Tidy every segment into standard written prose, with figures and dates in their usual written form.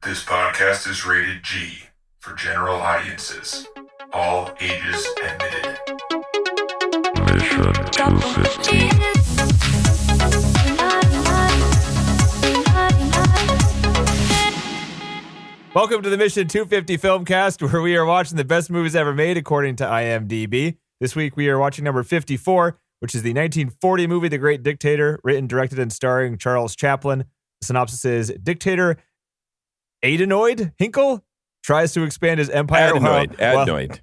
This podcast is rated G for general audiences. All ages admitted. Mission 250. Welcome to the Mission 250 Filmcast, where we are watching the best movies ever made according to IMDb. This week we are watching number 54, which is the 1940 movie The Great Dictator, written, directed, and starring Charles Chaplin. The synopsis is: Dictator Adenoid Hinkle tries to expand his empire. Adenoid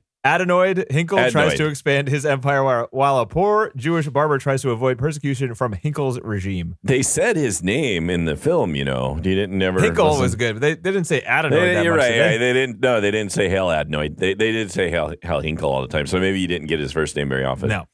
Hinkle tries to expand his empire while a poor Jewish barber tries to avoid persecution from Hinkle's regime. They said his name in the film, you know. You didn't never. Hinkle was good, but they didn't say Adenoid. You're right. They? They didn't. No, they didn't say Hail Adenoid. They did say Hail Hinkle all the time. So maybe you didn't get his first name very often. No.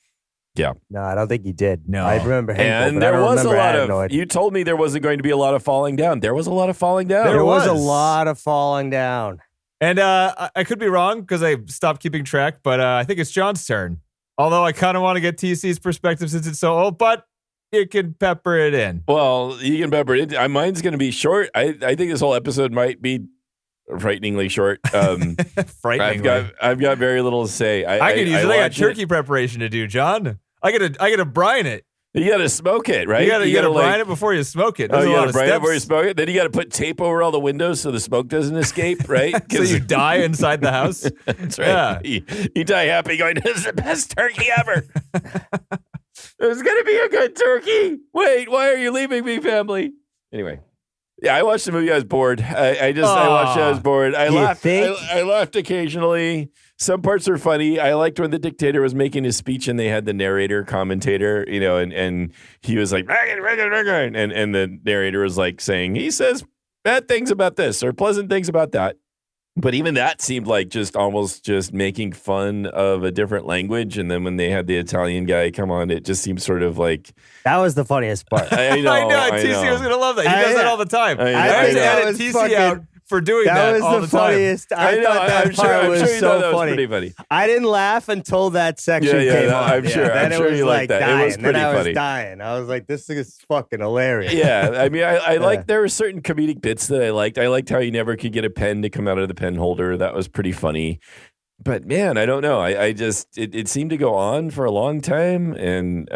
Yeah. No, I don't think you did. No. I remember Hinkle, and but there I don't was a remember lot Adenoid. of. You told me there wasn't going to be a lot of falling down. There was a lot of falling down. There was a lot of falling down. And I could be wrong because I stopped keeping track, but I think it's John's turn. Although I kind of want to get TC's perspective since it's so old, but you can pepper it in. Well, you can pepper it in. Mine's going to be short. I think this whole episode might be frighteningly short. Frighteningly. I've got very little to say. I could use it. I got turkey preparation to do, John. I gotta brine it. You got to smoke it, right? You gotta brine it before you smoke it. There's you got to brine it steps. before you smoke it. Then you got to put tape over all the windows so the smoke doesn't escape, right? So you die inside the house. That's right. Yeah. You die happy going, this is the best turkey ever. There's going to be a good turkey. Wait, why are you leaving me, family? Anyway. Yeah, I watched the movie. I was bored. I watched it. I was bored. I laughed. I laughed occasionally. Some parts are funny. I liked when the dictator was making his speech and they had the narrator, commentator, you know, and he was like, and the narrator was like saying, he says bad things about this or pleasant things about that. But even that seemed like just almost just making fun of a different language. And then when they had the Italian guy come on, it just seemed sort of like... That was the funniest part. I know. TC was going to love that. He does that all the time. I had to edit was TC out for doing that That all was the the time. funniest. I thought that part was so funny. I didn't laugh until that section came on. I'm sure. Then I'm sure you liked that. Dying. It was pretty then I funny. was dying. I was like, this is fucking hilarious. Yeah, I mean, I like there were certain comedic bits that I liked. I liked how you never could get a pen to come out of the pen holder. That was pretty funny. But man, I don't know. I just it seemed to go on for a long time, and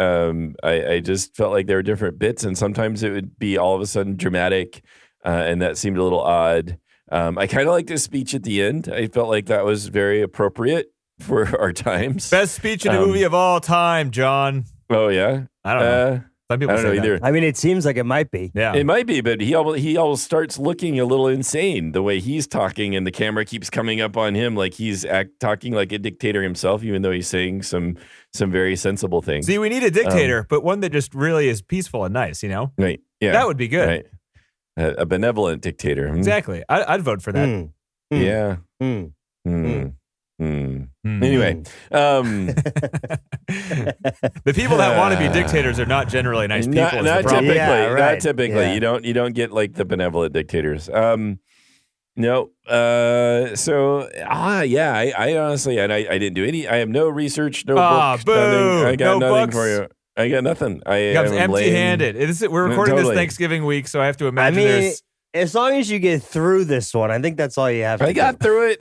I just felt like there were different bits, and sometimes it would be all of a sudden dramatic, and that seemed a little odd. I kind of liked his speech at the end. I felt like that was very appropriate for our times. Best speech in a movie of all time, John. Oh yeah, I don't know. Some people I don't know say either. that. I mean, it seems like it might be. Yeah, it might be, but he almost starts looking a little insane the way he's talking, and the camera keeps coming up on him like he's talking like a dictator himself, even though he's saying some very sensible things. See, we need a dictator, but one that just really is peaceful and nice. You know, Right? Yeah, that would be good. Right. A benevolent dictator. Exactly. I'd vote for that. Yeah. Anyway, The people that want to be dictators are not generally nice people. not is the problem. typically. Yeah, right. Not typically. Yeah. You don't get like the benevolent dictators. No. I honestly, and I didn't do any. I have no research, no books, boo. nothing. I got No nothing books. for you. I got nothing. I Comes am lame. empty-handed. We're recording Totally. this Thanksgiving week, so I have to I imagine mean, there's... as long as you get through this one, I think that's all you have to I got do. through it.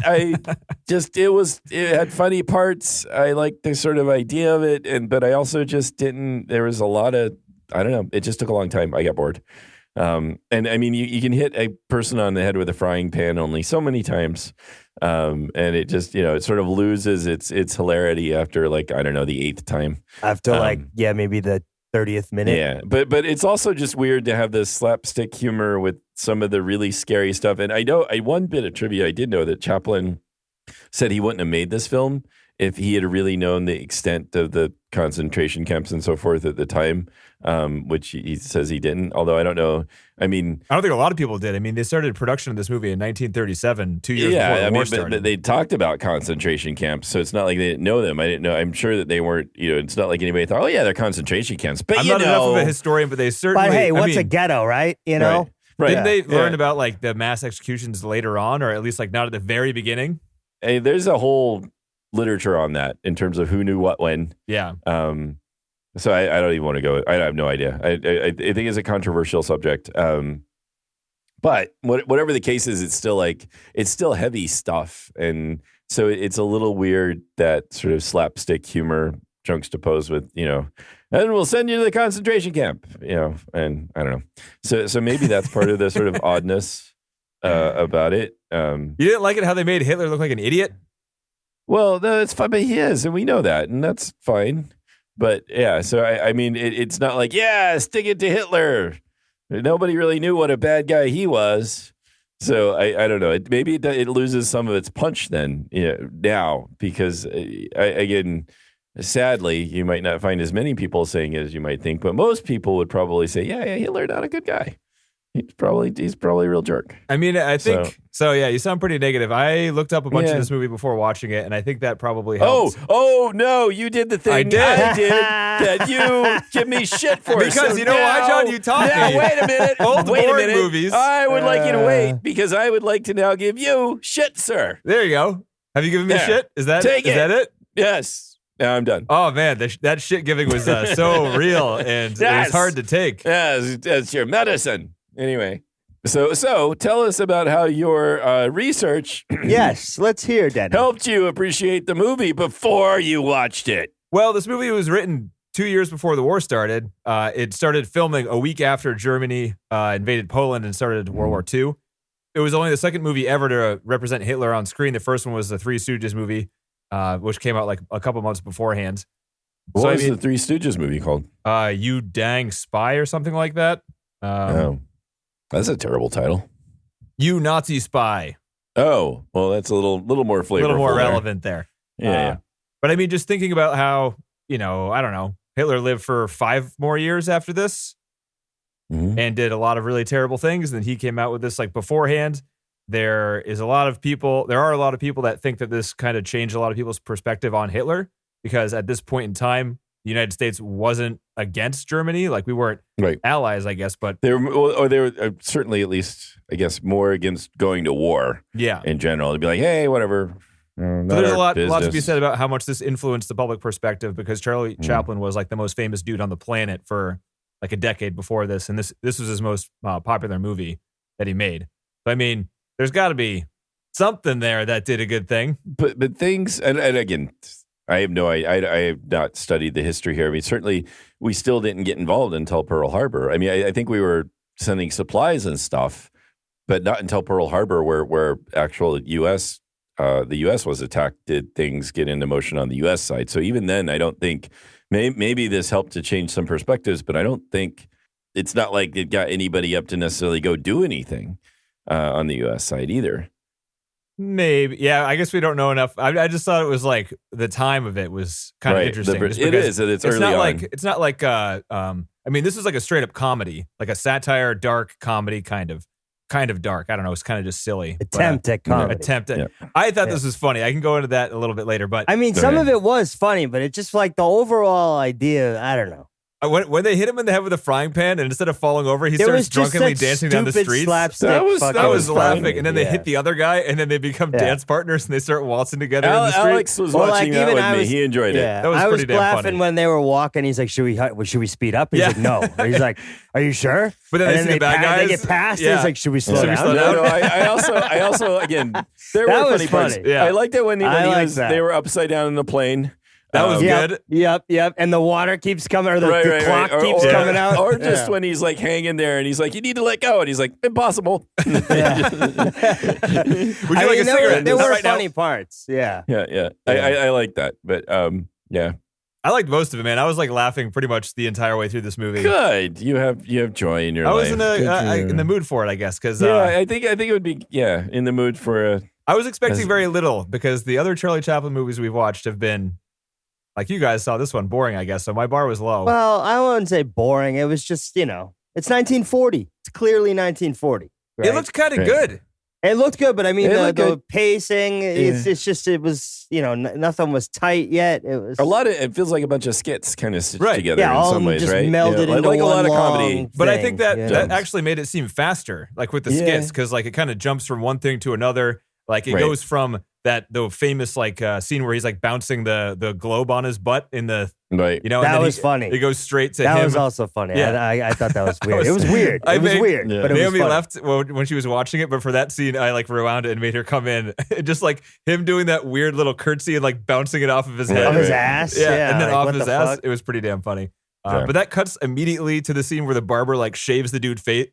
It had funny parts. I liked the sort of idea of it, but I also just didn't. There was a lot of, I don't know. It just took a long time. I got bored. And I mean, you can hit a person on the head with a frying pan only so many times, and it just it sort of loses its hilarity after like I don't know the 8th time. After maybe the 30th minute. Yeah, but it's also just weird to have this slapstick humor with some of the really scary stuff. And I know one bit of trivia I did know that Chaplin said he wouldn't have made this film if he had really known the extent of the concentration camps and so forth at the time, which he says he didn't. Although I don't know. I mean, I don't think a lot of people did. I mean, they started production of this movie in 1937, 2 years before the war started. But they talked about concentration camps, so it's not like they didn't know them. I didn't know. I'm sure that they weren't. It's not like anybody thought, oh yeah, they're concentration camps. But I'm not enough of a historian, but they certainly. But hey, what's a ghetto, right? You know? Right. Didn't they learn about like the mass executions later on, or at least like not at the very beginning? Hey, there's a whole literature on that in terms of who knew what when. Yeah. So I don't even want to go. I have no idea. I think it's a controversial subject. But whatever the case is, it's still heavy stuff. And so it's a little weird that sort of slapstick humor juxtaposed with, and we'll send you to the concentration camp, and I don't know. So maybe that's part of the sort of oddness about it. You didn't like it how they made Hitler look like an idiot? Well, no, it's fine, but he is, and we know that, and that's fine. But yeah, so I mean, it's not like, stick it to Hitler. Nobody really knew what a bad guy he was. So I don't know. Maybe it loses some of its punch then now because, again, sadly, you might not find as many people saying it as you might think, but most people would probably say, yeah, Hitler, not a good guy. He's probably a real jerk. I mean, I think so. Yeah, you sound pretty negative. I looked up a bunch of this movie before watching it, and I think that probably helps. Oh no, you did the thing I did that you give me shit for. Because so you know why, John? You taught me. Wait a minute. Wait a minute. Movies. I would like you to wait because I would like to now give you shit, sir. There you go. Have you given me shit? Is that it? Yes. Now I'm done. Oh man, that shit giving was so real and it was hard to take. Yes, that's your medicine. Anyway, so tell us about how your research yes, let's hear, Denny. helped you appreciate the movie before you watched it. Well, this movie was written 2 years before the war started. It started filming a week after Germany invaded Poland and started World War II. It was only the second movie ever to represent Hitler on screen. The first one was the Three Stooges movie, which came out like a couple months beforehand. What was the Three Stooges movie called? You Dang Spy or something like that. That's a terrible title. You Nazi Spy. Oh, well, that's a little more flavorful. A little more relevant there. Yeah. But I mean, just thinking about how, I don't know, Hitler lived for 5 more years after this and did a lot of really terrible things. And then he came out with this like beforehand. There are a lot of people that think that this kind of changed a lot of people's perspective on Hitler because at this point in time, the United States wasn't against Germany. Like we weren't allies, I guess, but they were certainly at least, I guess, more against going to war. Yeah, in general, they'd be like, hey, whatever. So there's a lot to be said about how much this influenced the public perspective because Charlie Chaplin was like the most famous dude on the planet for like a decade before this, and this was his most popular movie that he made. So I mean, there's got to be something there that did a good thing. But things, and again. I have not studied the history here. I mean, certainly we still didn't get involved until Pearl Harbor. I mean, I think we were sending supplies and stuff, but not until Pearl Harbor where actual the U.S. was attacked, did things get into motion on the U.S. side. So even then, I don't think, maybe this helped to change some perspectives, but I don't think, it's not like it got anybody up to necessarily go do anything on the U.S. side either. Maybe. Yeah, I guess we don't know enough. I just thought it was like the time of it was kind of interesting. It is. It's early on. It's not like I mean, this is like a straight up comedy, like a satire, dark comedy kind of dark. I don't know. It's kind of just silly. Attempt at comedy. I thought this was funny. I can go into that a little bit later, but I mean, some of it was funny, but it's just like the overall idea. I don't know. When they hit him in the head with a frying pan, and instead of falling over, he starts drunkenly dancing down the streets. That was laughing, and then they hit the other guy, and then they become dance partners, and they start waltzing together in the street. Alex was watching that with me. He enjoyed it. That was pretty damn funny. I was laughing when they were walking. He's like, "Should we speed up?" He's like, "No." He's like, "Are you sure?" But then they get past. He's like, "Should we slow down?" No. I also again, there were funny parts. Yeah. I liked it when they were upside down in the plane. That was good. Yep. And the water keeps coming, or the clock keeps coming out. Or just when he's like hanging there and he's like, you need to let go. And he's like, impossible. Would you like a cigarette? There were funny parts. Yeah. I like that. But yeah. I liked most of it, man. I was like laughing pretty much the entire way through this movie. Good. You have joy in your life. I was in the mood for it, I guess. Because I think it would be in the mood for I was expecting very little because the other Charlie Chaplin movies we've watched have been, like you guys saw this one, boring, I guess. So my bar was low. Well, I wouldn't say boring. It was just, it's 1940. It's clearly 1940. Right? It looked kind of good. It looked good, but I mean, the pacing, it was, nothing was tight yet. It was it feels like a bunch of skits kind of stitched together in some ways, just right? Melded into like a lot of comedy. Thing. But I think that actually made it seem faster, like with the skits, because like it kind of jumps from one thing to another. Like it goes from the famous like scene where he's like bouncing the globe on his butt in the Right. you know, that and then was funny. It goes straight to that him. was also funny. Yeah. I thought that was weird. It was weird. It was weird. Yeah. But it Naomi was left when she was watching it, but for that scene, I like rewound it and made her come in. Just like him doing that weird little curtsy and like bouncing it off of his head. Of his ass. Yeah, and then like, off what his the ass. fuck? It was pretty damn funny. Okay. But that cuts immediately to the scene where the barber like shaves the dude's face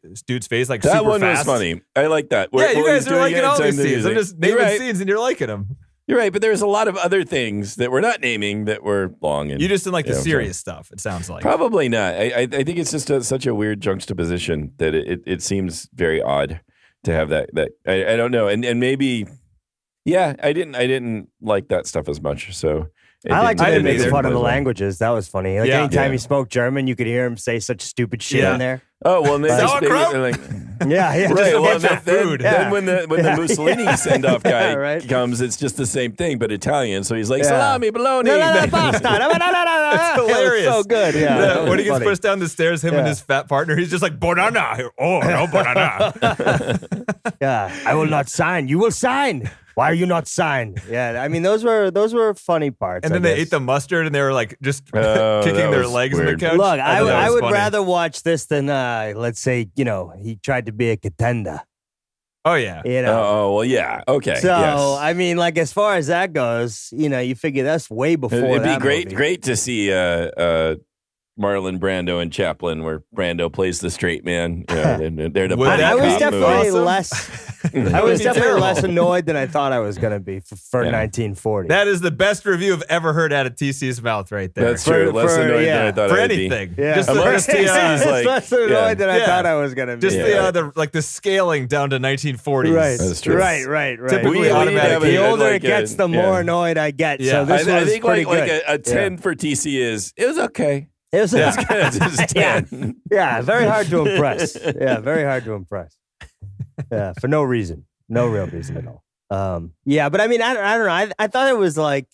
like That super one fast. was funny. I like that. Yeah, you Where guys he's are doing liking it all in these time to scenes. I'm music. just naming You're right. scenes and you're liking them. You're right, but there's a lot of other things that we're not naming that were long. And You just didn't like the Yeah, I'm serious stuff, it sounds like. Probably not. I think it's just such a weird juxtaposition that it seems very odd to have that. I don't know, and maybe, yeah, I didn't like that stuff as much. So I liked I when they didn't made either. fun of the languages. That was funny. Like Yeah. anytime Yeah. he spoke German, you could hear him say such stupid shit Yeah. in there. Oh well, they Sauerkraut? like. Yeah, yeah. Right. Just Well, get your then, food. then when the Mussolini send off guy Yeah, right. comes, it's just the same thing, but Italian. So he's like Yeah. salami, bologna. No, basta. It's hilarious. It was so good. Yeah. that When was he gets funny. pushed down the stairs, him and Yeah. his fat partner, he's just like, banana. Oh, no, banana. Yeah, I will not sign. You will sign. Why are you not signed? Yeah, I mean those were funny parts. And then they ate the mustard and they were like just Oh, kicking that their was legs in weird. the couch. Look, I thought that I was would funny. rather watch this than let's say, he tried to be a contender. Oh, yeah. Oh well, yeah. Okay. So yes. I mean, like as far as that goes, you figure that's way before. It'd be that great, movie. great to see Marlon Brando and Chaplin, where Brando plays the straight man. And they're the Would buddy that I was cop definitely movie. awesome? less. I would was be definitely terrible. less annoyed than I thought I was going to be for Yeah. 1940. That is the best review I've ever heard out of TC's mouth right there. That's true. For- Less for- annoyed than I yeah. thought For I'd be. anything. yeah, Just Amongst the, TC's, it's like, less annoyed yeah. than I Yeah. thought I was going to be. just Yeah. the scaling down to 1940s. Right, That's true. right. Typically We automatic. need to have The a- older like it gets, a- the more yeah. annoyed I get. Yeah. So this I was think pretty like good. a 10 for TC is it was okay. It was Yeah. It's just 10. yeah, very hard to impress. Yeah, very hard to impress. Yeah, for no reason, no real reason at all. Yeah, but I mean, I don't know. I thought it was like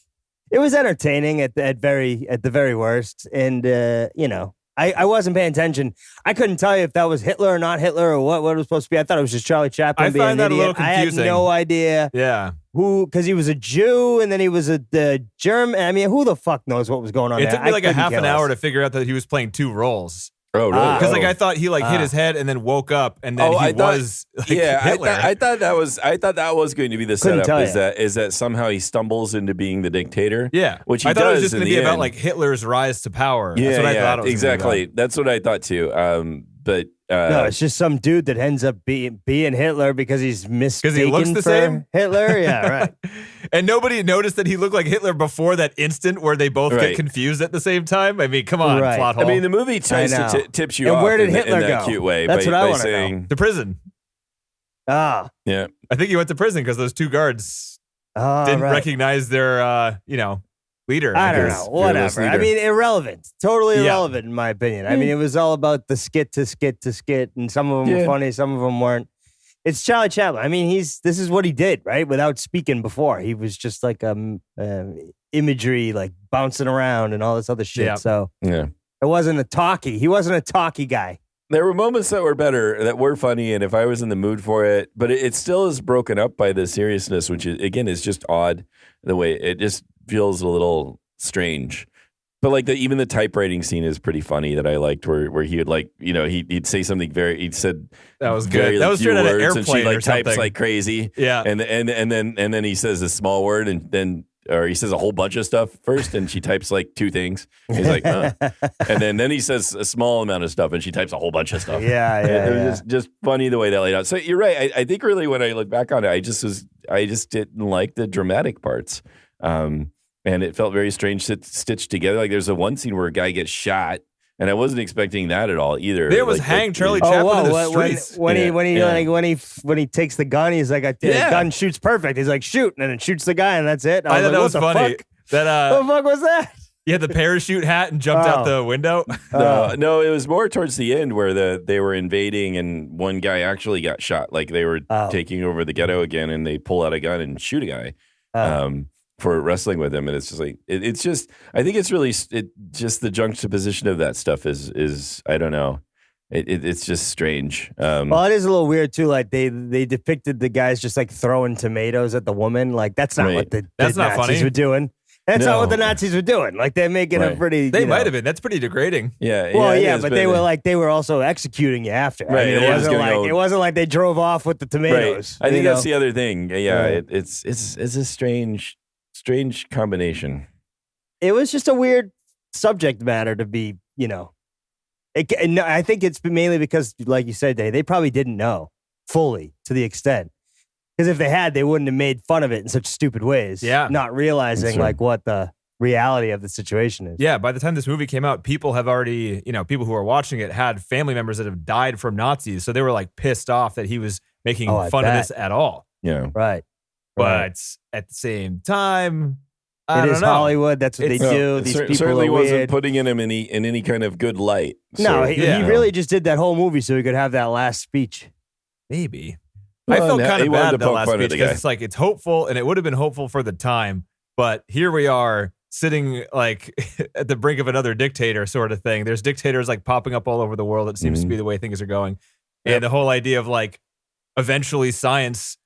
it was entertaining at the very worst, and I wasn't paying attention. I couldn't tell you if that was Hitler or not Hitler or what it was supposed to be. I thought it was just Charlie Chaplin I being find an that a idiot. little confusing. I had no idea Yeah. who, because he was a Jew and then he was the German. I mean, who the fuck knows what was going on It there? took me like a couldn't half care an hour less. to figure out that he was playing two roles. Oh, really? Because like Oh. I thought he like hit his head and then woke up and then I he thought- was like yeah, Hitler. I thought that was going to be the Couldn't setup. tell Is ya. that somehow he stumbles into being the dictator? yeah. which he I thought it was does just in going to the be about end. like Hitler's rise to power. Yeah, That's what I thought it was exactly. That's what I thought too. But No, it's just some dude that ends up being Hitler because he's mistaken looks the for same? Hitler. Yeah, right. And nobody noticed that he looked like Hitler before that instant where they both Right. get confused at the same time. I mean, come on, Right. plot hole. I mean, the movie tries I to know. tips you And off where did in Hitler that go? cute way. That's by, what I by wanna know. saying, to prison. Ah, yeah. I think he went to prison because those two guards didn't right. recognize their, leader. I don't guess. know. Whatever. I leader. mean, irrelevant. Totally Yeah. irrelevant in my opinion. I mean, it was all about the skit to skit to skit, and some of them were Yeah. funny, some of them weren't. It's Charlie Chaplin. I mean, this is what he did, right? Without speaking before, he was just like imagery, like bouncing around and all this other shit. Yeah. So Yeah. it wasn't a talkie. He wasn't a talkie guy. There were moments that were better, that were funny, and if I was in the mood for it, but it still is broken up by the seriousness, which is, again, is just odd. The way it just feels a little strange. But like even the typewriting scene is pretty funny that I liked, where he would he'd say something he'd said That was very good. That was few straight out of words, and she Airplane like or types something. like crazy. Yeah. and then he says a small word or he says a whole bunch of stuff first, and she types like two things. He's like, huh. And then he says a small amount of stuff, and she types a whole bunch of stuff. Yeah, It was just funny the way that laid out. So you're right. I think really when I look back on it, I just didn't like the dramatic parts, and it felt very strange stitched together. Like there's a one scene where a guy gets shot, and I wasn't expecting that at all either. There was Like, hang Charlie Oh, Chaplin in the whoa, streets. when Yeah. he takes the gun, he's like, the Yeah. gun shoots perfect. He's like, shoot, and then it shoots the guy, and that's it. I thought like, that what was the funny. Fuck? That What the fuck was that? he had the parachute hat and jumped out Oh. the window. No, it was more towards the end where they were invading and one guy actually got shot. Like they were Oh. taking over the ghetto again, and they pull out a gun and shoot a guy Oh. for wrestling with him. And it's just like it's just. I think it's really just the juxtaposition of that stuff is I don't know. It's just strange. Well, it is a little weird too. Like they depicted the guys just like throwing tomatoes at the woman. Like that's not what the That's not Nazis funny. were doing. That's No. not what the Nazis were doing. Like they're making a pretty. They you know- might have been. That's pretty degrading. Yeah. Well, it yeah, is, but they were also executing you after. Right, I mean, yeah, it wasn't like they drove off with the tomatoes. Right. I think you that's know? the other thing. Yeah, Right. it's a strange combination. It was just a weird subject matter to be, you know. I think it's mainly because, like you said, they probably didn't know fully to the extent. Because if they had, they wouldn't have made fun of it in such stupid ways. Yeah. Not realizing Sure. like what the reality of the situation is. Yeah, by the time this movie came out, people have already, people who are watching it had family members that have died from Nazis. So they were like pissed off that he was making Oh, I fun of bet. this at all. Yeah. Right. But at the same time, I It don't is know. Hollywood. That's what they It's- do. It These people certainly are wasn't weird. putting him in any kind of good light. No, So, he yeah. really just did that whole movie so he could have that last speech. Maybe. Well, I felt and kind he of wanted bad to that poke last fun at speech the because guy. it's like it's hopeful and it would have been hopeful for the time, but here we are sitting like at the brink of another dictator sort of thing. There's dictators like popping up all over the world. It seems to be the way things are going, and the whole idea of like eventually science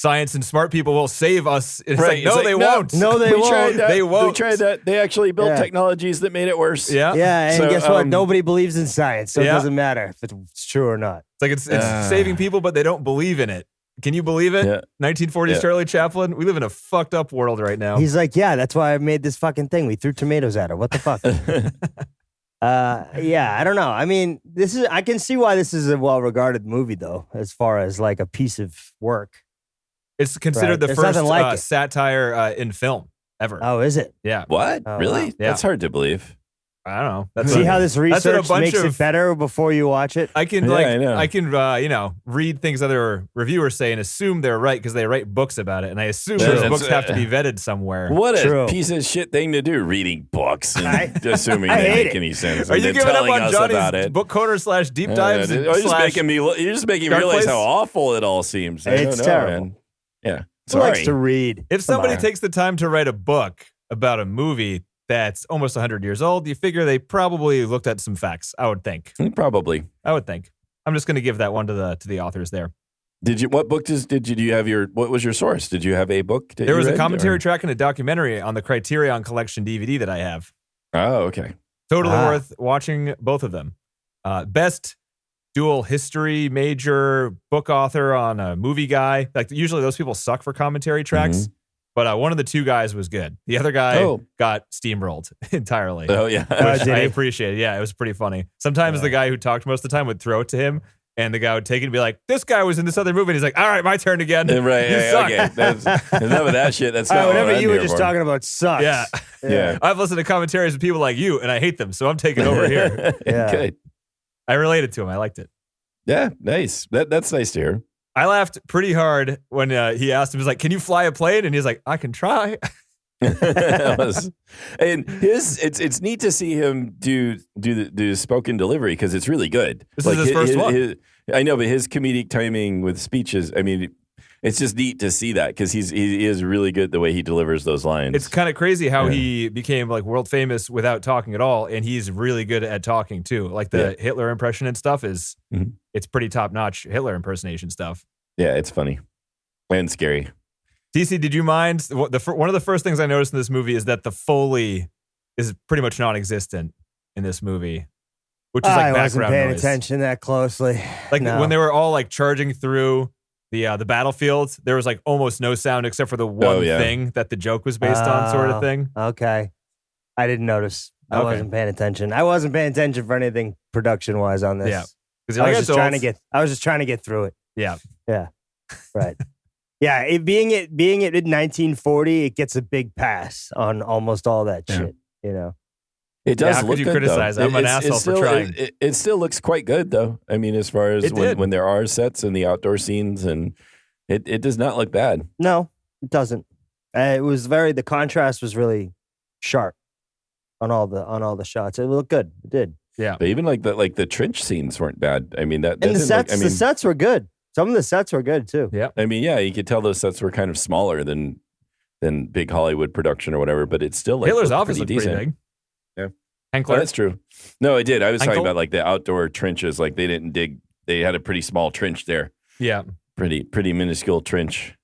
and smart people will save us. It's Right. like no, It's like, they no, won't. No, they we won't. tried that. They won't. We tried that. They actually built Yeah. technologies that made it worse. Yeah, Yeah, and So, guess what? Nobody believes in science, so Yeah. it doesn't matter if it's true or not. It's like it's saving people, but they don't believe in it. Can you believe it? Yeah. 1940s Yeah. Charlie Chaplin. We live in a fucked up world right now. He's like, yeah, that's why I made this fucking thing. We threw tomatoes at her. What the fuck? Yeah, I don't know. I mean, I can see why this is a well-regarded movie, though, as far as like a piece of work. It's considered Right. the There's first nothing like it. satire in film ever. Oh, is it? Yeah, What? Oh, Really? wow. Yeah. That's hard to believe. I don't know. That's See what- how this that's what a research bunch makes of- it better before you watch it? I can Yeah, I I know. can read things other reviewers say and assume they're right because they write books about it, and I assume Yeah, those that's- books have to be vetted somewhere. What a True. piece of shit thing to do, reading books and assuming I they hate make it. any sense. Are and you then giving up telling on us about Johnny's it. book corner / deep dives? and You're just slash- making me Dark realize Place? how awful it all seems. I It's don't know, terrible. man. Yeah. Who likes Sorry. to read? If somebody Come on. takes the time to write a book about a movie that's almost 100 years old, you figure they probably looked at some facts. I would think. Probably. I'm just going to give that one to the authors there. Did you? What book did you have your? What was your source? Did you have a book? That There you was a read, commentary or- track and a documentary on the Criterion Collection DVD that I have. Oh, okay. Totally Ah. worth watching both of them. Best dual history major book author on a movie guy. Like usually those people suck for commentary tracks, but one of the two guys was good. The other guy got steamrolled entirely. Oh yeah. Which did I he? appreciate. Yeah, it was pretty funny. Sometimes the guy who talked most of the time would throw it to him, and the guy would take it and be like, "This guy was in this other movie." And he's like, "All right, my turn again." Right. You yeah, suck. okay. That's enough of that shit. That's not what Whatever I'm you were here just for. talking about sucks. Yeah. Yeah. I've listened to commentaries of people like you, and I hate them, so I'm taking over here. Yeah. Good. I related to him. I liked it. Yeah. Nice. That's nice to hear. I laughed pretty hard when he asked him, "He's like, can you fly a plane?" And he's like, "I can try." And it's neat to see him do the spoken delivery because it's really good. This is his first one. I know, but his comedic timing with speeches. I mean, it's just neat to see that because he is really good the way he delivers those lines. It's kind of crazy how he became like world famous without talking at all, and he's really good at talking too. Like the Hitler impression and stuff is it's pretty top notch Hitler impersonation stuff. Yeah, it's funny and scary. DC, did you mind? One of the first things I noticed in this movie is that the Foley is pretty much non-existent in this movie, which is like I wasn't background paying noise. attention that closely. Like No. when they were all like charging through the battlefield, there was like almost no sound except for the one thing that the joke was based on, sort of thing. Okay. I didn't notice. I Okay. wasn't paying attention. I wasn't paying attention for anything production wise on this. Yeah. Because I was just trying to get through it. Yeah. Yeah. Right. Yeah. It being in 1940, it gets a big pass on almost all that shit. You know. It does how could look you good, criticize? though. I'm an It's asshole for trying. It still looks quite good, though. I mean, as far as It did. when there are sets and the outdoor scenes, and it does not look bad. No, it doesn't. It was the contrast was really sharp on all the shots. It looked good. It did. Yeah. But even like the trench scenes weren't bad. I mean, that And the didn't sets, look, the sets were good. Some of the sets were good too. Yeah. I mean, yeah, you could tell those sets were kind of smaller than big Hollywood production or whatever, but it's still like Hitler's looked office pretty looked pretty decent. big. Henkler. Oh, that's true. No, I did. I was talking Henkel? about like the outdoor trenches. Like they didn't dig. They had a pretty small trench there. Yeah. Pretty minuscule trench.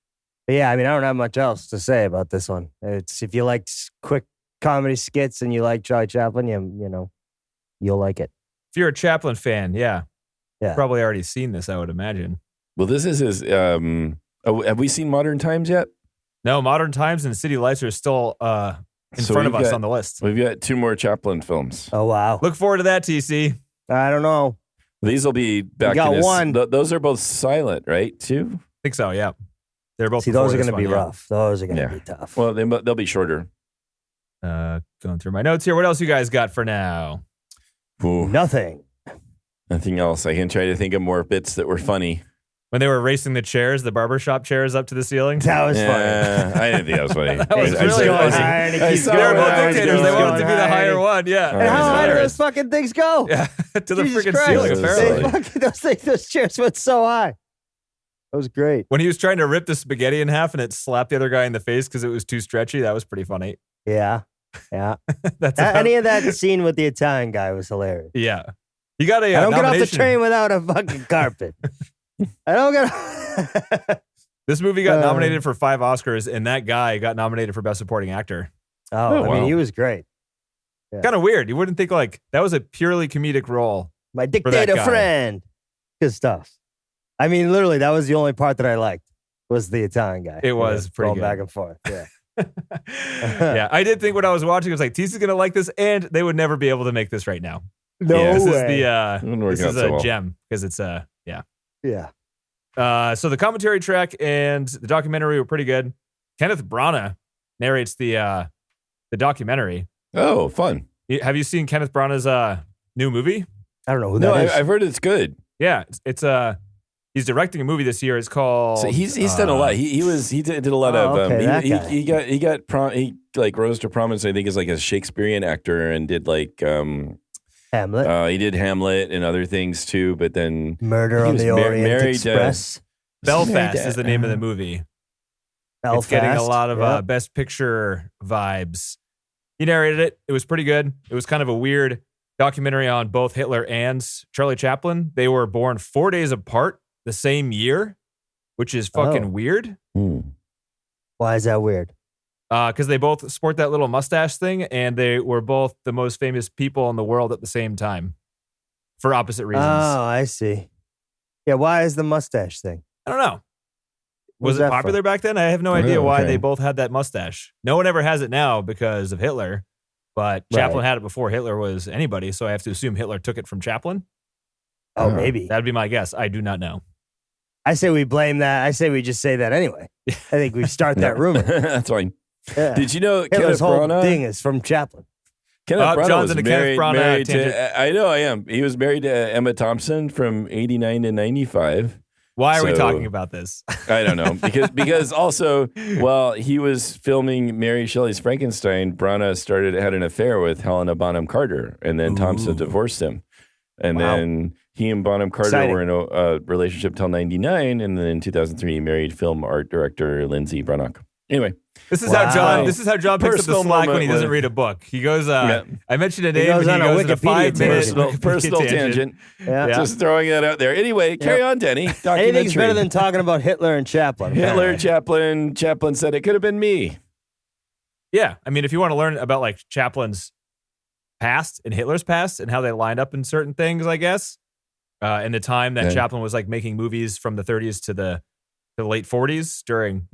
But yeah, I mean, I don't have much else to say about this one. It's if you like quick comedy skits and you like Charlie Chaplin, you know, you'll like it. If you're a Chaplin fan, yeah. Yeah. Probably already seen this, I would imagine. Well, this is his. Have we seen Modern Times yet? No, Modern Times and City Lights are still in So front of we've us got- on the list. We've got 2 more Chaplin films. Oh wow! Look forward to that, TC. I don't know. These will be back. got in his, one. Those are both silent, right? Too. I think so, yeah. They're both See, those before are this going to be one, yeah. rough. Those are going to Yeah. be tough. Well, they'll be shorter. Going through my notes here. What else you guys got for now? Ooh, Nothing. nothing else. I can try to think of more bits that were funny. When they were racing the chairs, the barbershop chairs up to the ceiling. That was funny. Yeah, I didn't think that was funny. That was I really saw- funny. higher and it I keeps saw They were going both higher, dictators. it They keeps wanted going to be the higher. higher one. Yeah. And And how high do Hilarious. those fucking things go? Yeah, to the Jesus freaking Christ. ceiling, They apparently. Those chairs went so high. That was great. When he was trying to rip the spaghetti in half and it slapped the other guy in the face because it was too stretchy, that was pretty funny. Yeah. Yeah. That's about- Any of that scene with the Italian guy was hilarious. yeah. You got a I don't get off the nomination. train without a fucking carpet. I don't get. This movie got Uh, nominated for 5 Oscars, and that guy got nominated for Best Supporting Actor. Oh, I wow. mean, he was great. Yeah. Kind of weird. You wouldn't think like that was a purely comedic role. My that dictator guy. friend. Good stuff. I mean, literally, that was the only part that I liked. Was the Italian guy? It was pretty going good. back and forth. Yeah. Yeah, I did think when I was watching, I was like, Tisa's gonna like this, and they would never be able to make this right now. No Yeah, This way. is the Didn't work this out is so a well. gem because it's yeah. Yeah. So the commentary track and the documentary were pretty good. Kenneth Branagh narrates the documentary. Oh, fun. Have you seen Kenneth Branagh's new movie? I don't know who No, that is. I've heard it's good. Yeah, it's he's directing a movie this year. It's called. So he's done a lot. He did a lot Oh, of. okay, that guy. He like rose to prominence. I think as like a Shakespearean actor and did like Hamlet. he did Hamlet and other things too. But then Murder he on was the Orient married to- Express. Belfast is the name of the movie. Belfast. It's getting a lot of yeah. Best Picture vibes. He narrated it. It was pretty good. It was kind of a weird documentary on both Hitler and Charlie Chaplin. They were born 4 days apart the same year, which is fucking Oh. weird. Why is that weird? Because they both sport that little mustache thing, and they were both the most famous people in the world at the same time for opposite reasons. Oh, I see. Yeah, why is the mustache thing? I don't know. Where's Was it that popular from? back then? I have no idea Oh, why okay. they both had that mustache. No one ever has it now because of Hitler, but Chaplin had it before Hitler was anybody, so I have to assume Hitler took it from Chaplin. Oh, maybe. That'd be my guess. I do not know. I say we blame that. I say we just say that anyway. I think we start that rumor. That's fine. Yeah. Did you know Hitler's Kenneth whole Branagh? thing is from Chaplin. Kenneth Branagh John's was in a Kenneth Branagh married tangent. to. I know I am. He was married to Emma Thompson from 89 to 95. Why are we So- talking about this? I don't know because also while he was filming Mary Shelley's Frankenstein, Branagh had an affair with Helena Bonham Carter, and then Thompson divorced him, and Wow. then he and Bonham Carter Exciting. were in a relationship till 99, and then in 2003 he married film art director Lindsay Branagh. Anyway, This is Wow. how John. This is how John picks up the Personal slack when moment he doesn't with- read a book. He goes. Yeah. I mentioned a He name, goes and he on a goes in a Wikipedia 5-minute personal tangent. Yeah. Yeah. Just throwing that out there. Anyway, carry on, Denny. Anything's Documentary. better than talking about Hitler and Chaplin. Hitler, apparently. Chaplin said it could have been me. Yeah, I mean, if you want to learn about like Chaplin's past and Hitler's past and how they lined up in certain things, I guess, in the time that Yeah. Chaplin was like making movies from the 30s to the late 40s during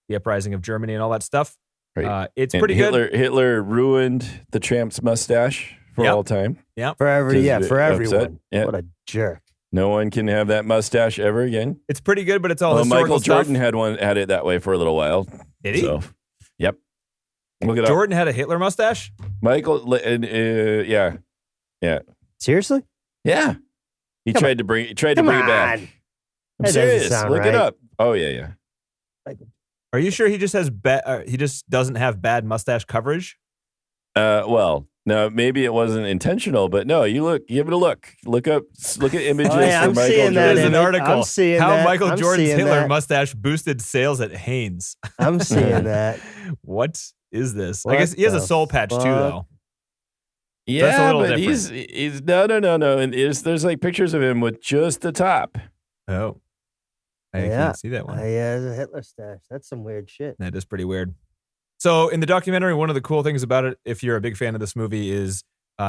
the uprising of Germany and all that stuff. Right. It's And pretty good. Hitler ruined the tramp's mustache for Yep. all time. For Just for upset. everyone. Yeah. What a jerk. No one can have that mustache ever again. It's pretty good, but it's all Well, historical Michael stuff. Jordan had it that way for a little while. Did he? So, yep. Look it up. Jordan had a Hitler mustache. Michael, yeah, Seriously? yeah. He Come tried to bring it Come back. on. I'm That doesn't serious. sound Look it right. up. Oh yeah. Are you sure he just has he just doesn't have bad mustache coverage? Well, no, maybe it wasn't intentional, but no. Give it a look. Look at images Oh, yeah, for I'm Michael seeing that There's Jordan. an image. article. I'm seeing How that. Michael I'm Jordan's seeing Hitler that. mustache boosted sales at Hanes. I'm seeing that. What is this? I What guess he has a the soul patch too, fuck? though. That's a Yeah, little but different. he's no. And there's like pictures of him with just the top. Oh. I can't see that one. There's a Hitler stash. That's some weird shit. That is pretty weird. So in the documentary, one of the cool things about it, if you're a big fan of this movie, is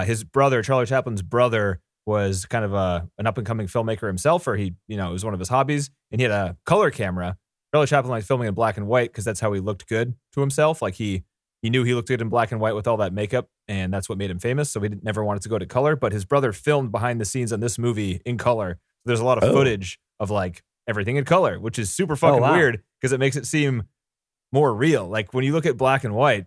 his brother, Charlie Chaplin's brother, was kind of an up-and-coming filmmaker himself, or it was one of his hobbies, and he had a color camera. Charlie Chaplin liked filming in black and white because that's how he looked good to himself. Like he knew he looked good in black and white with all that makeup, and that's what made him famous. So he never wanted to go to color. But his brother filmed behind the scenes on this movie in color. There's a lot of footage of like everything in color, which is super fucking weird because it makes it seem more real. Like when you look at black and white,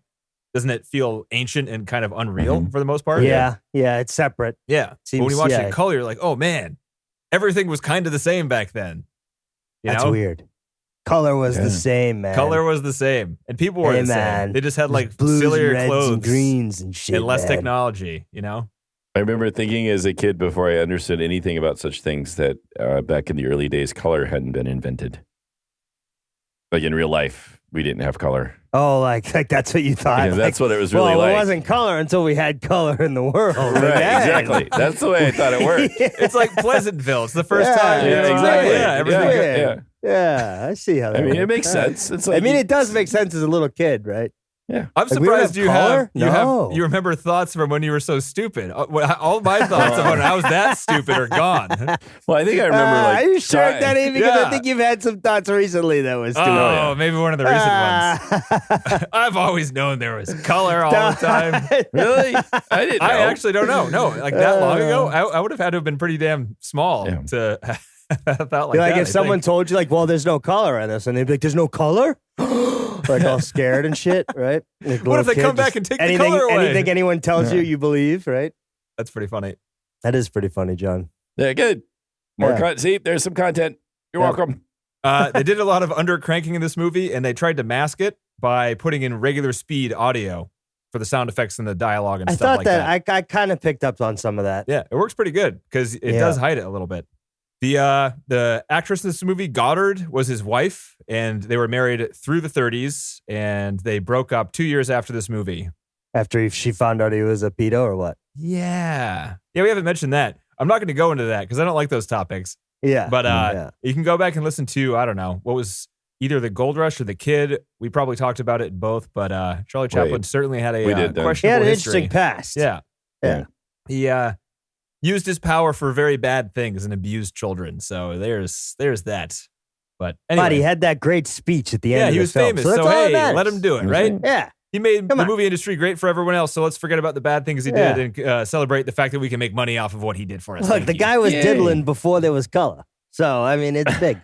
doesn't it feel ancient and kind of unreal for the most part? Yeah, it's separate. Yeah. But when you watch it in color, you're like, oh man, everything was kind of the same back then. That's weird. Color was the same, man. Color was the same. And people were the same. They just had like blues sillier and reds clothes and greens and shit. and less man. technology, I remember thinking as a kid before I understood anything about such things that back in the early days, color hadn't been invented. Like in real life, we didn't have color. Oh, like that's what you thought. Yeah, that's what it was really well, like. It wasn't color until we had color in the world. Right, exactly. That's the way I thought it worked. It's like Pleasantville. It's the first time. Yeah, exactly. Yeah, everything. Yeah. Yeah, I see how that I mean, it works. makes sense. It's like it does make sense as a little kid, right? Yeah. I'm Like, we don't surprised have color? No. you remember thoughts from when you were so stupid. All my thoughts about I was that stupid are gone. Well, I think I remember Are you sure, Denny? Because Yeah. I think you've had some thoughts recently that was stupid. Oh, maybe one of the recent ones. I've always known there was color all the time. Really? I didn't know. I actually don't know. No, like that long ago, I would have had to have been pretty damn small to have thought like Like that. if someone told you, like, well, there's no color in this, and they'd be like, there's no color? Like all scared and shit, right? Like What if they little come kid, back just and take the color away? Anything anyone tells you believe, right? That's pretty funny. That is pretty funny, John. Yeah, good. More Yeah. See, there's some content. You're Yeah. welcome. They did a lot of under cranking in this movie, and they tried to mask it by putting in regular speed audio for the sound effects and the dialogue and I stuff thought like that. that. I kind of picked up on some of that. Yeah, it works pretty good because it does hide it a little bit. The actress in this movie, Goddard, was his wife, and they were married through the 30s, and they broke up 2 years after this movie. After she found out he was a pedo or what? Yeah, we haven't mentioned that. I'm not going to go into that because I don't like those topics. Yeah. But you can go back and listen to, I don't know, what was either the Gold Rush or the Kid. We probably talked about it both, but Charlie Chaplin certainly had a We did then. He questionable had an history. interesting past. Yeah. Yeah. He used his power for very bad things and abused children. So there's that. But anyway. But he had that great speech at the end of the he was film. famous. So, that's So all that hey, matters. let him do it, right? Yeah. He made Come the on. movie industry great for everyone else. So let's forget about the bad things he did and celebrate the fact that we can make money off of what he did for us. Look, Thank the you. guy was Yay. diddling before there was color. So, I mean, it's big.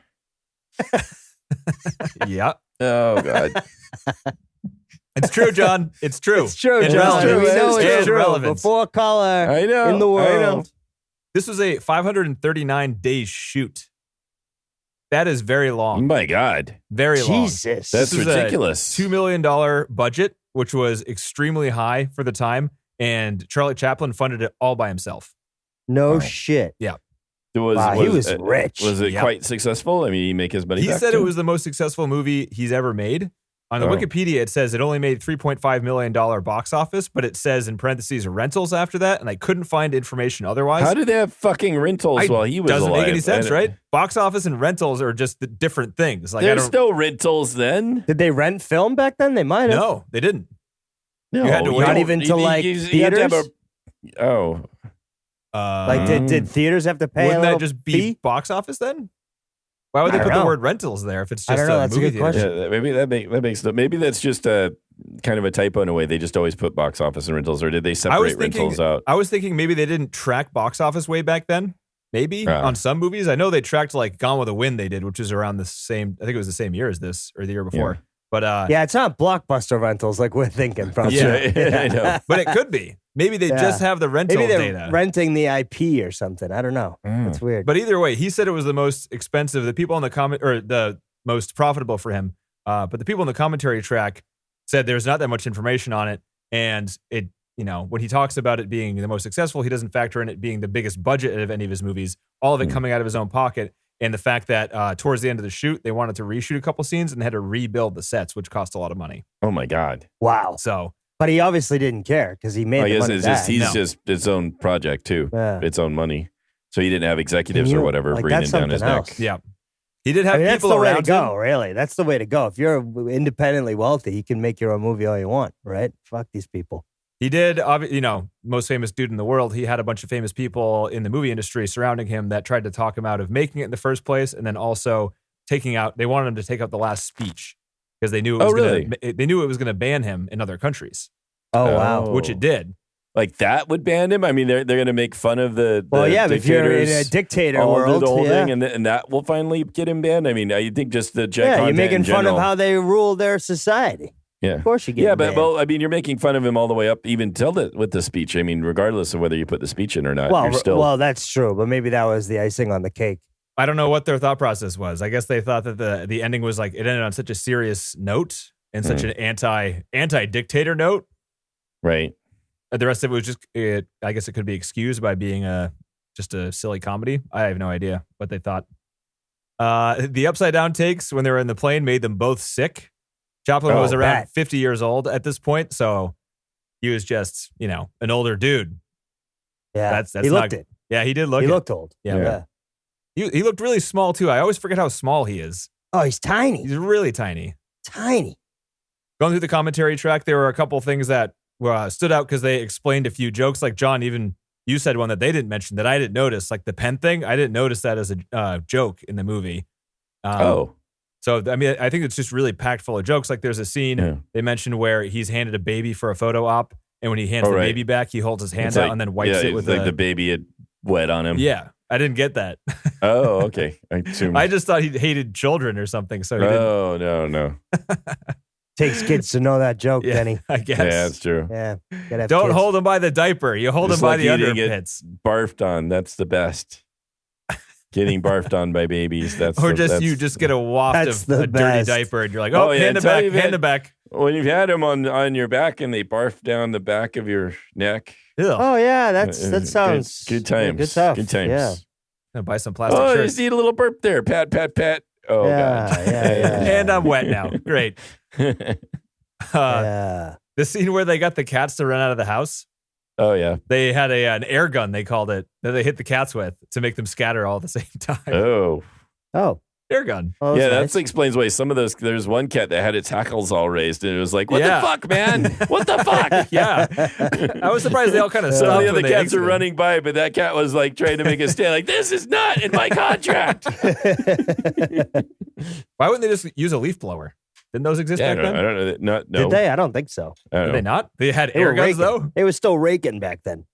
Yeah. Oh, God. It's true, John. It's true. It's true, It's John. relevant. We know It's it's true. relevant. Before color I know. in the I know. world. This was a 539 day shoot. That is very Oh, long. my God. Very long. Jesus. That's This is ridiculous. $2 million budget, which was extremely high for the time. And Charlie Chaplin funded it all by himself. No Wow. shit. He was rich. Was it Yep. quite successful? I mean, he make his money He back said too? it was the most successful movie he's ever made. On the Oh. Wikipedia, it says it only made $3.5 million box office, but it says in parentheses rentals after that, and I couldn't find information otherwise. How did they have fucking rentals while he was doesn't alive? make any sense, I- right? Box office and rentals are just the different things. Like There's no rentals then. Did they rent film back then? They might have. no, they didn't. No, You had to wait. Not even to, like, you had to have theaters? oh, Like, did theaters have to pay wouldn't a little that just be fee? box office then? Why would they I put don't the know. word rentals there if it's I just don't know. a That's a movie good theater? question. yeah. Maybe that makes maybe that's just a kind of a typo in a way. They just always put box office and rentals, or did they separate rentals out? I was thinking maybe they didn't track box office way back then. Maybe on some movies. I know they tracked like Gone with the Wind. They did, which is around the same. I think it was the same year as this or the year before. Yeah. But Yeah, it's not Blockbuster rentals like we're thinking. Probably. Yeah. I know. but it could be. Maybe they Yeah. just have the rental Maybe they're data. renting the IP or something. I don't know. That's weird. But either way, he said it was the most expensive. The people on the comment or the most profitable for him. But the people in the commentary track said there's not that much information on it, and it. When he talks about it being the most successful, he doesn't factor in it being the biggest budget of any of his movies. All of it coming out of his own pocket, and the fact that towards the end of the shoot, they wanted to reshoot a couple scenes and had to rebuild the sets, which cost a lot of money. Oh my God. Wow. So But he obviously didn't care because he made I the guess money it's back. just he's just its own project too, Yeah. its own money. So he didn't have executives Can or you- whatever like, breathing that's down his something neck. else. Yeah. He did have that's people the way to around go, him. really. That's the way to go. If you're independently wealthy, you can make your own movie all you want, right? Fuck these people. He did, most famous dude in the world. He had a bunch of famous people in the movie industry surrounding him that tried to talk him out of making it in the first place, and then also they wanted him to take out the last speech because they knew it was going to ban him in other countries, Oh, wow. which it did. Like that would ban him. I mean, they're going to make fun of the Well, yeah, but if you're in a dictators, dictator all world, the whole yeah. thing, and that will finally get him banned. I mean, I think just the Yeah, you're content making in fun of general. how they rule their society. Yeah. Of course you get Yeah, but banned. well, I mean, you're making fun of him all the way up, even till with the speech. I mean, regardless of whether you put the speech in or not, you're still. Well, that's true, but maybe that was the icing on the cake. I don't know what their thought process was. I guess they thought that the ending was like it ended on such a serious note and such an anti-dictator note. Right. The rest of it was just, I guess it could be excused by being just a silly comedy. I have no idea what they thought. The upside down takes when they were in the plane made them both sick. Chaplin was around 50 years old at this point, so he was just, an older dude. Yeah, That's he looked it. Yeah, he did look He it. looked old. Yeah. He looked really small too. I always forget how small he is. Oh, he's tiny. He's really tiny. Tiny. Going through the commentary track, there were a couple things that stood out because they explained a few jokes. Like John, even you said one that they didn't mention that I didn't notice, like the pen thing. I didn't notice that as a joke in the movie. So, I mean, I think it's just really packed full of jokes. Like there's a scene they mentioned where he's handed a baby for a photo op, and when he hands the baby back, he holds his hand out and then wipes it with like the baby had wet on him. Yeah, I didn't get that. Oh, okay. I just thought he hated children or something. So he didn't. Oh, no. Takes kids to know that joke, Yeah, Benny. I guess. Yeah, that's true. Yeah. Gotta have Don't kids. hold him by the diaper. You hold Just him by like the you didn't get underpits. Barfed on. That's the best. Getting barfed on by babies. You just get a waft That's of the a dirty best. diaper and you're like, hand it back, hand it back. When you've had them on your back and they barf down the back of your neck. Ew. Oh, yeah. That sounds good times. Good stuff. Good times. Yeah. Gonna buy some plastic Oh, you shirts. just need a little burp there. Pat, pat, pat. Oh, Yeah, God. yeah. And I'm wet now. Great. Yeah. The scene where they got the cats to run out of the house. Oh, yeah. They had an air gun, they called it, that they hit the cats with to make them scatter all at the same time. Oh. Air gun. Oh, Yeah, that's that explains why some of those. There's one cat that had its hackles all raised, and it was like, "What the fuck, man? What the fuck?" Yeah. I was surprised they all kind of Some stopped of the when other they cats are exited. running by, but that cat was like trying to make a stand. Like, this is not in my contract. Why wouldn't they just use a leaf blower? Didn't those exist Yeah, back then? I don't know. No, Did they? I don't think so. I don't Did know. they not? They had They air were guns, raking. though, They were still raking back then.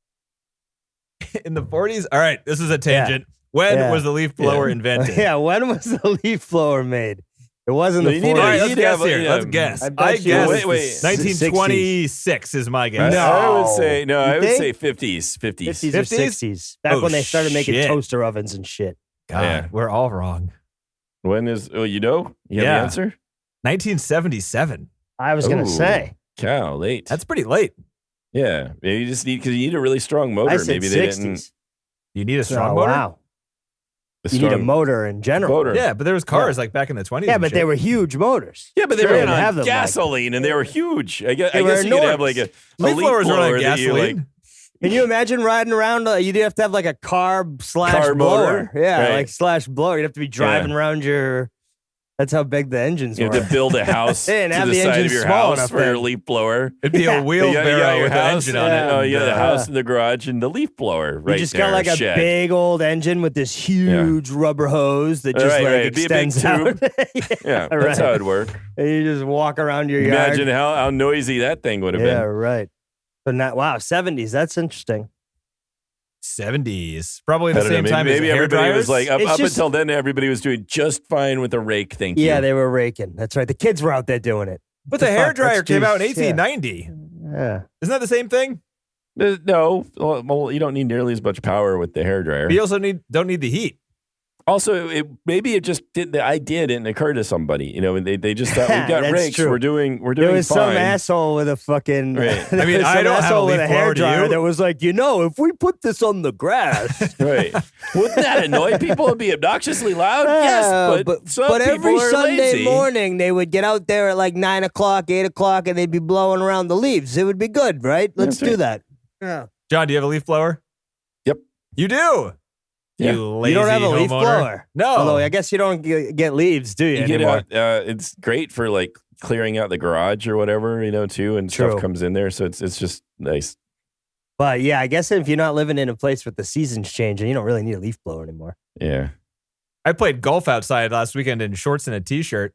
in the 40s? All right, this is a tangent. When Yeah. was the leaf blower invented? Yeah, when was the leaf blower made? It wasn't the You need 40s. to- All right, you let's need to guess have a- here. yeah, Let's guess. I bet I you guess it was the 1926 is my guess. No. I would say no. You I would think? say 50s. 50s or 50s? 60s. Back Oh, when they started making shit. toaster ovens and shit. God, Yeah. we're all wrong. When is? Oh, you know? You have Yeah. the answer? 1977. I was going Ooh. to say. Cow, late. That's pretty late. Yeah. Maybe you just need because you need a really strong motor. I said Maybe they 60s. didn't. You need a strong Oh, motor? wow. The You need a strong motor in general. motor. Yeah, but there was cars like back in the 20s. Yeah, and but they shit. were huge motors. Yeah, but they Sure, ran they'd have on them, gasoline and they were huge. I guess They were you could have like enormous. a leaf leaf blowers run blower on that you, gasoline. like, Can you imagine riding around? You'd have to have like a car/blower. Car motor? Yeah, Right. like /blower. You'd have to be driving around your. That's how big the engines You were. have to build a house to And have the the side of engine your small house enough for your then. leaf blower. It'd be a Yeah. You got wheelbarrow your with an house, engine on it. Oh, you got the and, house in the garage and the leaf blower right You just there. got like a shed. big old engine with this huge rubber hose that just Right, like right. It'd be a big extends out. Yeah, right. that's how it'd work. And you just walk around your yard. Imagine how noisy that thing would have Yeah, been. right. But not 70s. That's interesting. 70s. Probably I the don't know, same time maybe as hair everybody dryers. was like up It's just- until then. Everybody was doing just fine with a rake. Thank you. Yeah, they were raking. That's right. The kids were out there doing it. but the the hair fuck? dryer Let's came do- out in yeah. 1890. Yeah. Isn't that the same thing? No, well, you don't need nearly as much power with the hair dryer. But you also don't need the heat. Also, maybe it just did. The idea didn't occur to somebody. You know, they just thought we've got That's rakes. true. We're doing There was fine. some asshole with a fucking. Right. I mean, I some don't have a asshole with leaf a blower, do hairdryer you? that was like, if we put this on the grass. Right. Wouldn't that annoy people and be obnoxiously loud? Yes, but some but people every are Sunday lazy. morning they would get out there at like 9 o'clock, 8 o'clock, and they'd be blowing around the leaves. It would be good, right? Let's That's do right. that. Yeah. John, do you have a leaf blower? Yep. You do. Yeah. You lazy You don't have a leaf homeowner. blower? No. Although I guess you don't get leaves, do you? You get anymore? out. It's great for like clearing out the garage or whatever, too, and True. stuff comes in there. So it's just nice. But yeah, I guess if you're not living in a place with the seasons changing, you don't really need a leaf blower anymore. Yeah. I played golf outside last weekend in shorts and a t-shirt.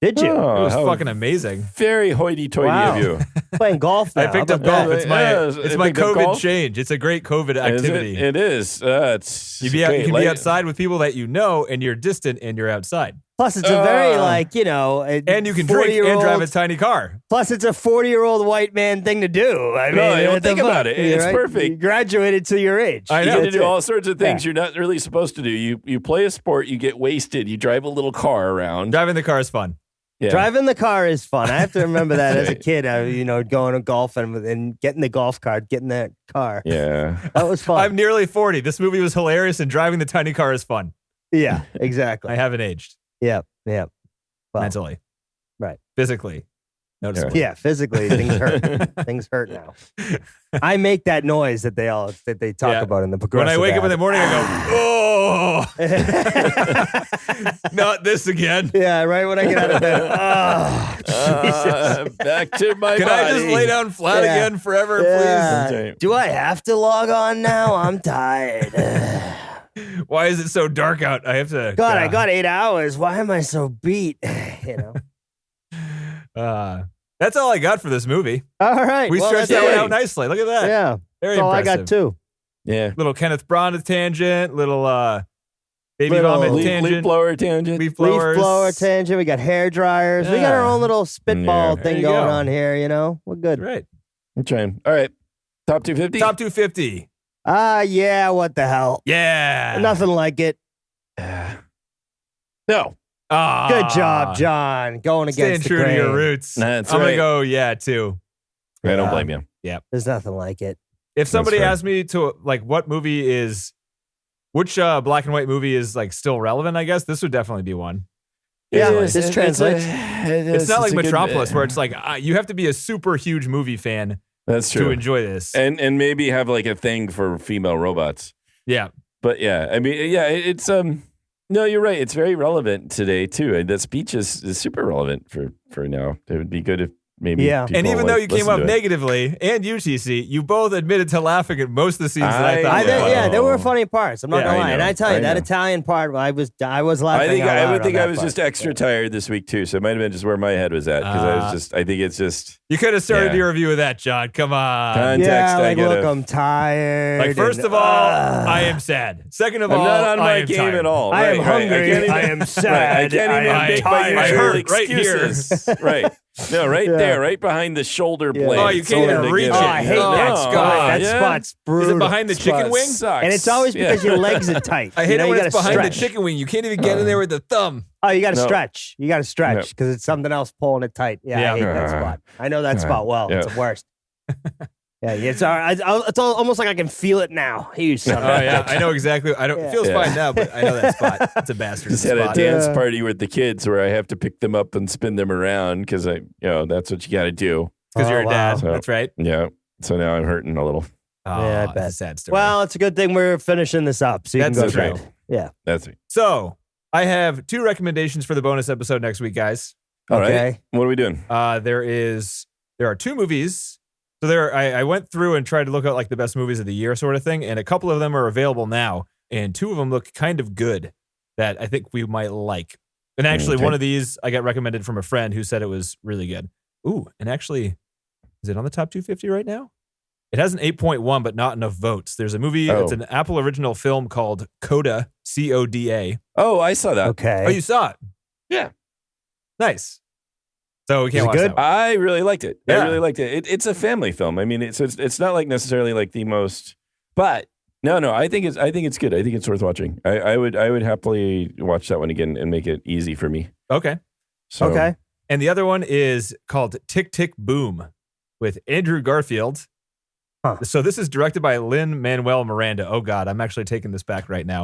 Did you? Oh, It was how fucking amazing. Very hoity-toity Wow. of you. Playing golf now. I picked How up about golf. that? It's my Yeah, it's you my picked up COVID golf? change. It's a great COVID activity. It is. It's You great. can be outside with people that you know, and you're distant, and you're outside, Plus, it's a very and you can drink and drive a tiny car. Plus, it's a 40-year-old white man thing to do. I mean, No, what the think about fuck, it. It's right? perfect. You graduated to your age. I You know. get to That's do it. all sorts of things Yeah. you're not really supposed to do. You play a sport, you get wasted, you drive a little car around. Driving the car is fun. Yeah. Driving the car is fun. I have to remember that as a Right. kid. Going to golf and getting the golf cart, getting that car. Yeah. That was fun. I'm nearly 40. This movie was hilarious, and driving the tiny car is fun. Yeah, exactly. I haven't aged Yeah. Well, mentally, right. physically, noticeably. Yeah, physically things hurt. Things hurt now. I make that noise that they talk Yeah. about in the When progressive. I wake up in ad. the morning, I go, "Oh, not this again." Yeah, right when I get out of bed. Oh, Jesus. Back to my Can body. I just lay down flat Yeah. again forever, Yeah. Okay. Do I have to log on now? I'm tired. please? Why is it so dark out? I have to. God, I got 8 hours. Why am I so beat? That's all I got for this movie. All right. We well, stretched that's that one it. out nicely. Look at that. Yeah. Very That's all I impressive. got too. Yeah. Little Kenneth Branagh tangent. Little baby Little vomit leaf tangent. Leaf blower tangent. Leaf blowers. Leaf blower tangent. We got hair dryers. We got our Yeah. own little spitball Yeah. There thing you going go. on here. We're good. Right. I'm trying. All right. Top 250? Top 250. Yeah. What the hell? Yeah. Nothing like it. No. Ah. Good job, John. Going Staying against the true to your grain. roots. That's I'm right. gonna go too. I don't Yeah. blame you. There's nothing like it. If somebody fair. asked me to like what movie is which black and white movie is like still relevant, I guess this would definitely be one. Yeah, Easily. this translates. It's not like Metropolis where it's like you have to be a super huge movie fan That's to true. enjoy this. And maybe have like a thing for female robots. Yeah. But yeah, I mean, yeah, it's no, you're right. It's very relevant today too. And that speech is super relevant for now. It would be good if maybe Yeah. people, And even though you came listen up to it. negatively, and UTC, you both admitted to laughing at most of the scenes that I thought I were think- funny. Yeah, there were funny parts. I'm not Yeah, gonna I lie. And know. I tell you, I that know. Italian part, I was laughing. out I loud would on think that I was part. just extra tired this week too. So it might have been just where my head was at because I think it's just You could have started Yeah. your review with that, John. Come on. Context, Yeah, I like gotta- look, I'm tired. Like, first and, of all, I am sad. Second of I'm all, not on I my am game tired. at all. I am Right, hungry. can't even- I am Right, I sad. can't even I am make my tired. I usual hurt right here. excuses. Right. No, right Yeah. there, right behind the shoulder Yeah. blade. Oh, you can't even reach Oh, I hate Oh, that God. spot. That Yeah. spot's brutal. Is it behind the chicken Spot wing? sucks. And it's always because Yeah. your legs are tight. I hate you know, it when you it's gotta behind stretch. the chicken wing. You can't even get in there with the thumb. Oh, you got to No. stretch. You got to stretch No. because it's something else pulling it tight. Yeah, Yeah. I hate that spot. I know that spot well. It's Yeah. the worst. Yeah, it's all right. It's almost like I can feel it now. You son Oh of a yeah, bitch. I know exactly. I don't. It feels Yeah. fine now, but I know that spot. It's a bastard Just had a spot. dance Yeah. party with the kids where I have to pick them up and spin them around because that's what you got to do. Because you're a Oh, dad. wow. So- That's right. Yeah. So now I'm hurting a little. Oh, Yeah, I that's bet. a sad story. Well, it's a good thing we're finishing this up, so you That's can go true. straight. Yeah. That's it. So I have 2 recommendations for the bonus episode next week, guys. All right. Okay. What are we doing? There are 2 movies. So I went through and tried to look at like the best movies of the year sort of thing, and a couple of them are available now, and 2 of them look kind of good that I think we might like. And actually, Okay. one of these I got recommended from a friend who said it was really good. Ooh, and actually, is it on the top 250 right now? It has an 8.1, but not enough votes. There's a movie, Oh. it's an Apple original film called Coda, C-O-D-A. Oh, I saw that. Okay. Oh, you saw it? Yeah. Nice. So we Is can't it watch good? that one. I really liked it. I Yeah. really liked it. It's a family film. I mean, it's not like necessarily like the most, but No, I think it's good. I think it's worth watching. I would happily watch that one again and make it easy for me. Okay. So, Okay. And the other one is called Tick, Tick, Boom with Andrew Garfield. Huh. So this is directed by Lin-Manuel Miranda. Oh, God. I'm actually taking this back right now.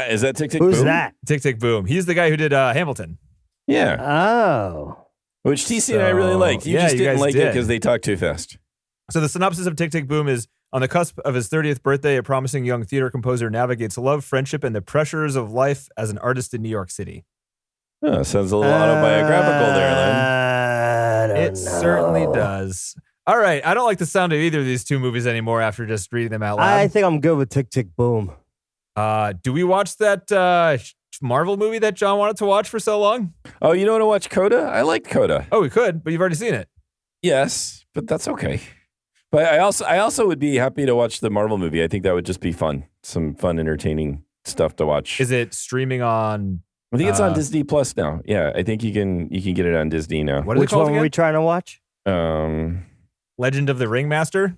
Is that Tick Tick Who's Boom? that? Tick, Tick, Boom. He's the guy who did Hamilton. Yeah. Oh. Which TC and I really liked. You just didn't guys like it did. because they talk too fast. So the synopsis of Tick, Tick, Boom is, on the cusp of his 30th birthday, a promising young theater composer navigates love, friendship, and the pressures of life as an artist in New York City. Oh, sounds a little autobiographical there, Len. I don't It know. certainly does. All right. I don't like the sound of either of these two movies anymore after just reading them out I loud. think I'm good with Tick Tick Boom. Do we watch that Marvel movie that John wanted to watch for so long? Oh, you don't want to watch Coda? I liked Coda. Oh, we could, but you've already seen it. Yes, but that's okay. But I also would be happy to watch the Marvel movie. I think that would just be fun. Some fun, entertaining stuff to watch. Is it streaming on? I think it's on Disney Plus now. Yeah, I think you can get it on Disney now. What are Which they called one were again? we trying to watch? Legend of the Ringmaster?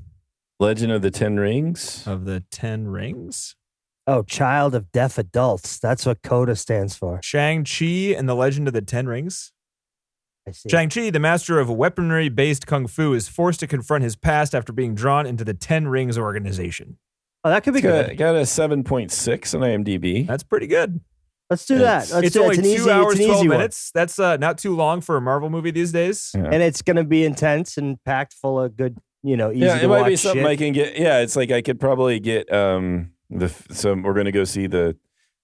Legend of the Ten Rings. Of the Ten Rings? Oh, Child of Deaf Adults. That's what CODA stands for. Shang-Chi and the Legend of the Ten Rings? I see. Shang-Chi, the master of weaponry-based kung fu, is forced to confront his past after being drawn into the Ten Rings organization. Oh, that could be good. Got a 7.6 on IMDb. That's pretty good. Let's do that. Let's It's do only an 2 hours, it's an 12 easy one. minutes. That's not too long for a Marvel movie these days. Yeah. And it's going to be intense and packed full of good, easy Yeah, to it might watch be something shit. I can get. Yeah, it's like I could probably get so we're gonna go see the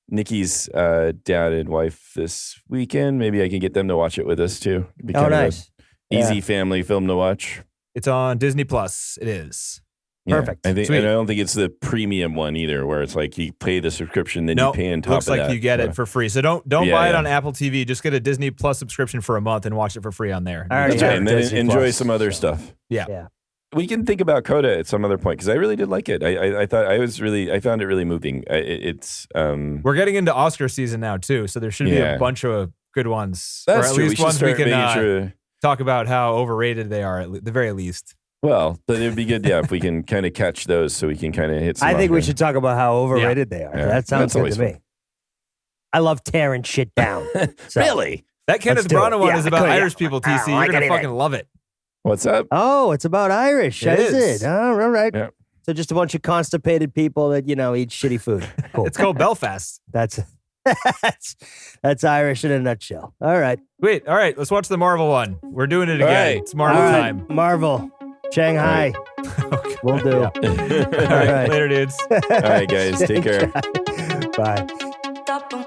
Nikki's dad and wife this weekend. Maybe I can get them to watch it with us too. It'd be Oh, kind of nice. a easy Yeah. family film to watch. It's on Disney Plus. It is. Yeah. Perfect. I think, Sweet. and I don't think it's the premium one either, where it's like you pay the subscription, then No, you pay on top looks of like that. you get So- it for free. So don't Yeah, buy it yeah. on Apple TV. Just get a Disney Plus subscription for a month and watch it for free on there. I already That's have right, and then Disney enjoy Plus, some other so. stuff. Yeah. We can think about Coda at some other point because I really did like it. I thought I found it really moving. It's We're getting into Oscar season now too, so there should be Yeah. a bunch of good ones, that's or at true. least we ones should we start can making sure. talk about how overrated they are at the very least. Well, but it'd be good, yeah, if we can kind of catch those, so we can kind of hit. Some I think we Oscar. should talk about how overrated they are. Yeah. That sounds That's good always to me. fun. I love tearing shit down. So- Really? That Kenneth do it. Branagh one Yeah, is about cool, yeah. Irish people. I TC, don't you're like gonna it fucking either. love it. What's up? Oh, it's about Irish. It Is is. it? Oh, all right. Yeah. So just a bunch of constipated people that, eat shitty food. Cool. It's called Belfast. That's Irish in a nutshell. All right. Wait, all right, let's watch the Marvel one. We're doing it All again. right. It's Marvel All right. time. Marvel. Shanghai. We'll do. All right, right. later, dudes. All right, guys, take care. Bye. Stop 'em.